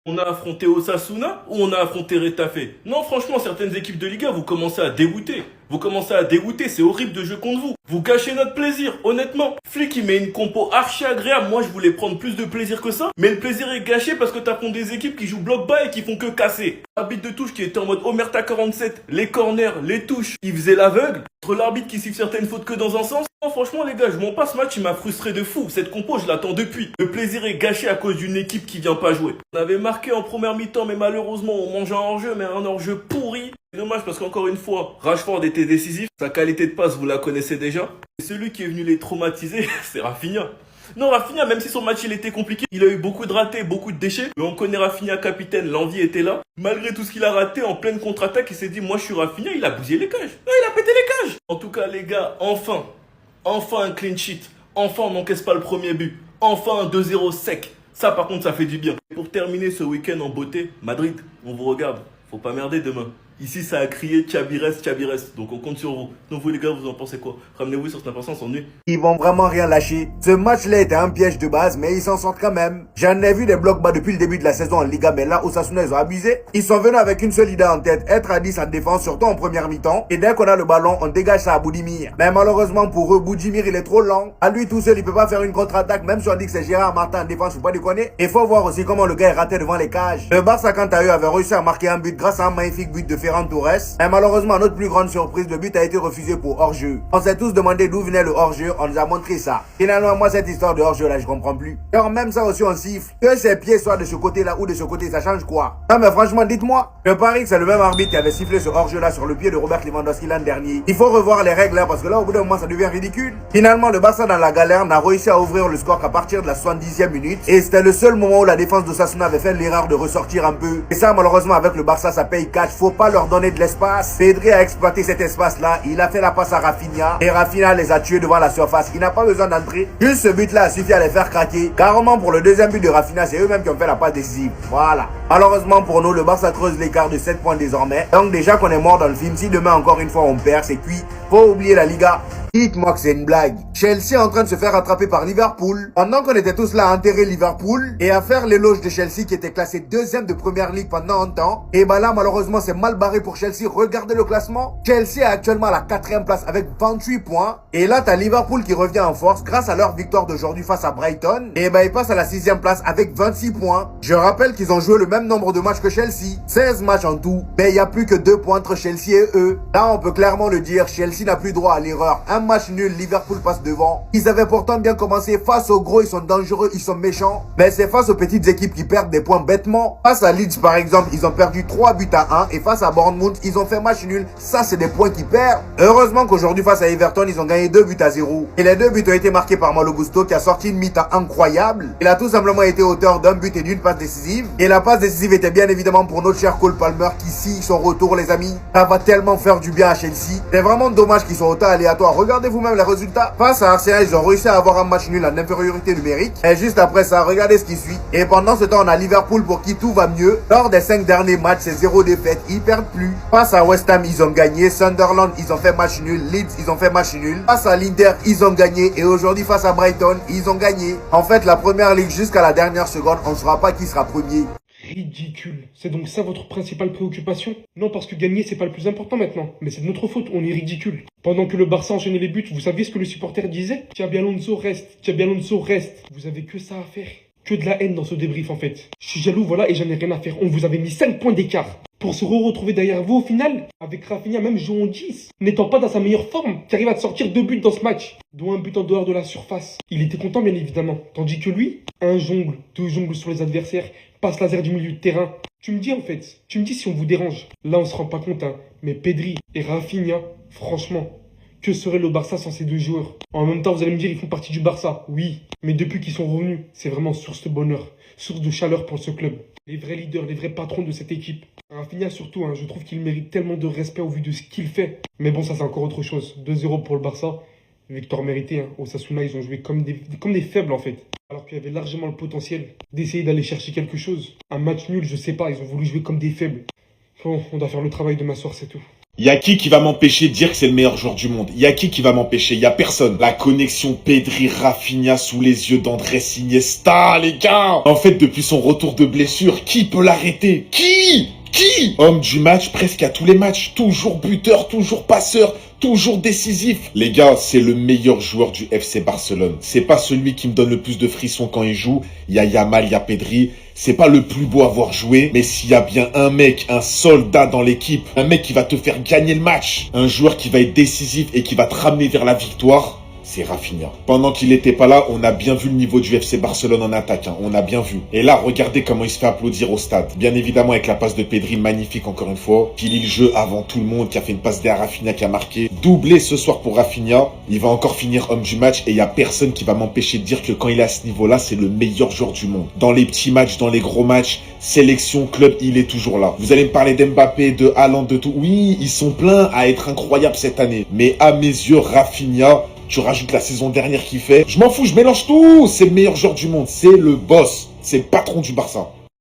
On a affronté Osasuna ou on a affronté Retafe? Non, franchement, certaines équipes de Liga, vous commencez à dégoûter. Vous commencez à dégoûter, c'est horrible de jouer contre vous. Vous gâchez notre plaisir, honnêtement. Flick, il met une compo archi agréable. Moi, je voulais prendre plus de plaisir que ça. Mais le plaisir est gâché parce que t'affrontes des équipes qui jouent bloc bas et qui font que casser. L'arbitre de touche qui était en mode Omerta 47, les corners, les touches, il faisait l'aveugle. Entre l'arbitre qui siffle certaines fautes que dans un sens. Non, franchement, les gars, je m'en passe, ce match, il m'a frustré de fou. Cette compo, je l'attends depuis. Le plaisir est gâché à cause d'une équipe qui vient pas jouer. On avait marqué en première mi-temps, mais malheureusement, on mange un hors-jeu, mais un hors-jeu pourri. C'est dommage parce qu'encore une fois, Rashford était décisif. Sa qualité de passe, vous la connaissez déjà. Et celui qui est venu les traumatiser, c'est Rafinha. Non, Rafinha, même si son match il était compliqué, il a eu beaucoup de ratés, beaucoup de déchets. Mais on connaît Rafinha capitaine, l'envie était là. Malgré tout ce qu'il a raté, en pleine contre-attaque, il s'est dit, moi je suis Rafinha, il a bousillé les cages. Ouais, il a pété les cages. En tout cas, les gars, enfin un clean sheet. Enfin, on n'encaisse pas le premier but. Enfin un 2-0 sec. Ça, par contre, ça fait du bien. Pour terminer ce week-end en beauté, Madrid, on vous regarde. Faut pas merder demain. Ici, ça a crié Tchabires, Tchabires. Donc, on compte sur vous. Donc, vous, les gars, vous en pensez quoi? Ramenez-vous sur Snap, on s'ennuie. Ils vont vraiment rien lâcher. Ce match-là était un piège de base, mais ils s'en sortent quand même. J'en ai vu des blocs bas depuis le début de la saison en Liga, mais là, Osasuna, ils ont abusé. Ils sont venus avec une seule idée en tête, être à 10 en défense, surtout en première mi-temps. Et dès qu'on a le ballon, on dégage ça à Boudimir. Mais malheureusement pour eux, Boudimir, il est trop lent. À lui tout seul, il peut pas faire une contre-attaque, même si on dit que c'est Gérard Martin en défense, faut pas déconner. Il faut voir aussi comment le gars est raté devant les cages. Le Barça, quant à eux, avait réussi à marquer un but grâce à un magnifique but de Ferran Torres. Et malheureusement, à notre plus grande surprise, le but a été refusé pour hors-jeu. On s'est tous demandé d'où venait le hors-jeu, on nous a montré ça. Finalement, moi, cette histoire de hors-jeu là, je comprends plus. Genre, même ça aussi, on siffle. Que ses pieds soient de ce côté-là ou de ce côté, ça change quoi? Non, mais franchement, dites-moi. Je parie que c'est le même arbitre qui avait sifflé ce hors-jeu là sur le pied de Robert Lewandowski l'an dernier. Il faut revoir les règles là, parce que là, au bout d'un moment, ça devient ridicule. Finalement, le Barça dans la galère n'a réussi à ouvrir le score qu'à partir de la 70e minute. Et c'était le seul moment où la défense d'Osasuna avait fait l'erreur de ressortir un peu. Et ça, malheureusement, avec le Barça, ça paye cash. Faut pas leur donner de l'espace. Pedri a exploité cet espace-là, il a fait la passe à Rafinha, et Rafinha les a tués devant la surface. Il n'a pas besoin d'entrer. Juste ce but-là a suffi à les faire craquer. Carrément pour le deuxième but de Rafinha, c'est eux-mêmes qui ont fait la passe décisive. Voilà. Malheureusement pour nous, le Barça creuse l'écart de 7 points désormais. Donc déjà qu'on est mort dans le film, si demain encore une fois on perd, c'est cuit. Faut oublier la Liga. Dites-moi que c'est une blague. Chelsea est en train de se faire rattraper par Liverpool. Pendant qu'on était tous là à enterrer Liverpool et à faire l'éloge de Chelsea qui était classé deuxième de première ligue pendant un temps. Et bah là, malheureusement, c'est mal barré pour Chelsea. Regardez le classement. Chelsea est actuellement à la 4e place avec 28 points. Et là, t'as Liverpool qui revient en force grâce à leur victoire d'aujourd'hui face à Brighton. Et bah, ils passent à la 6e place avec 26 points. Je rappelle qu'ils ont joué le même nombre de matchs que Chelsea. 16 matchs en tout. Mais il n'y a plus que 2 points entre Chelsea et eux. Là, on peut clairement le dire. Chelsea n'a plus droit à l'erreur. Un match nul, Liverpool passe devant. Ils avaient pourtant bien commencé. Face aux gros, ils sont dangereux, ils sont méchants. Mais c'est face aux petites équipes qui perdent des points bêtement. Face à Leeds, par exemple, ils ont perdu 3 buts à 1. Et face à Bournemouth, ils ont fait match nul. Ça, c'est des points qu'ils perdent. Heureusement qu'aujourd'hui, face à Everton, ils ont gagné 2 buts à 0. Et les 2 buts ont été marqués par Malo Gusto qui a sorti une mi-temps incroyable. Il a tout simplement été auteur d'un but et d'une passe décisive. Et la passe décisive était bien évidemment pour notre cher Cole Palmer qui signe son retour, les amis. Ça va tellement faire du bien à Chelsea. C'est vraiment dommage qu'ils soient autant aléatoires. Regardez vous-même les résultats. Face à Arsenal, ils ont réussi à avoir un match nul en infériorité numérique. Et juste après ça, regardez ce qui suit. Et pendant ce temps, on a Liverpool pour qui tout va mieux. Lors des 5 derniers matchs, c'est 0 défaite. Ils perdent plus. Face à West Ham, ils ont gagné. Sunderland, ils ont fait match nul. Leeds, ils ont fait match nul. Face à l'Inter, ils ont gagné. Et aujourd'hui, face à Brighton, ils ont gagné. En fait, la première ligue jusqu'à la dernière seconde, on ne saura pas qui sera premier. Ridicule. C'est donc ça votre principale préoccupation? Non, parce que gagner, c'est pas le plus important maintenant. Mais c'est de notre faute, on est ridicule. Pendant que le Barça enchaînait les buts, vous saviez ce que le supporter disait? Xabi Alonso reste, Xabi Alonso reste. Vous avez que ça à faire. Que de la haine dans ce débrief en fait. Je suis jaloux, voilà, et j'en ai rien à faire. On vous avait mis 5 points d'écart. Pour se retrouver derrière vous au final, avec Rafinha même jouant 10, n'étant pas dans sa meilleure forme, qui arrive à te sortir 2 buts dans ce match, dont un but en dehors de la surface. Il était content bien évidemment. Tandis que lui, un jongle, 2 jongles sur les adversaires, passe laser du milieu de terrain. Tu me dis en fait, tu me dis si on vous dérange. Là on se rend pas compte hein, mais Pedri et Rafinha, franchement, que serait le Barça sans ces 2 joueurs? En même temps vous allez me dire ils font partie du Barça, oui, mais depuis qu'ils sont revenus, c'est vraiment source de bonheur, source de chaleur pour ce club. Les vrais leaders, les vrais patrons de cette équipe. Rafinha surtout, hein, je trouve qu'il mérite tellement de respect au vu de ce qu'il fait. Mais bon ça c'est encore autre chose, 2-0 pour le Barça. Victoire méritée, hein. Osasuna, ils ont joué comme des faibles en fait. Alors qu'il y avait largement le potentiel d'essayer d'aller chercher quelque chose. Un match nul, je sais pas, ils ont voulu jouer comme des faibles. Bon, on doit faire le travail demain soir, c'est tout. Y a qui va m'empêcher de dire que c'est le meilleur joueur du monde? Y a qui va m'empêcher? Y a personne. La connexion Pedri Rafinha sous les yeux d'Andrés Iniesta, les gars. En fait, depuis son retour de blessure, qui peut l'arrêter? Qui? Homme du match presque à tous les matchs. Toujours buteur, toujours passeur, toujours décisif. Les gars, c'est le meilleur joueur du FC Barcelone. C'est pas celui qui me donne le plus de frissons quand il joue. Il y a Yamal, il y a Pedri. C'est pas le plus beau à voir jouer, mais s'il y a bien un mec, un soldat dans l'équipe, un mec qui va te faire gagner le match, un joueur qui va être décisif et qui va te ramener vers la victoire, c'est Rafinha. Pendant qu'il était pas là, on a bien vu le niveau du FC Barcelone en attaque, hein. On a bien vu. Et là, regardez comment il se fait applaudir au stade. Bien évidemment avec la passe de Pedri, magnifique encore une fois, qui lit le jeu avant tout le monde, qui a fait une passe derrière Rafinha, qui a marqué. Doublé ce soir pour Rafinha. Il va encore finir homme du match et il y a personne qui va m'empêcher de dire que quand il est à ce niveau-là, c'est le meilleur joueur du monde. Dans les petits matchs, dans les gros matchs, sélection, club, il est toujours là. Vous allez me parler d'Mbappé, de Haaland, de tout. Oui, ils sont pleins à être incroyables cette année. Mais à mes yeux, Rafinha, tu rajoutes la saison dernière qu'il fait. Je m'en fous, je mélange tout. C'est le meilleur joueur du monde. C'est le boss. C'est le patron du Barça.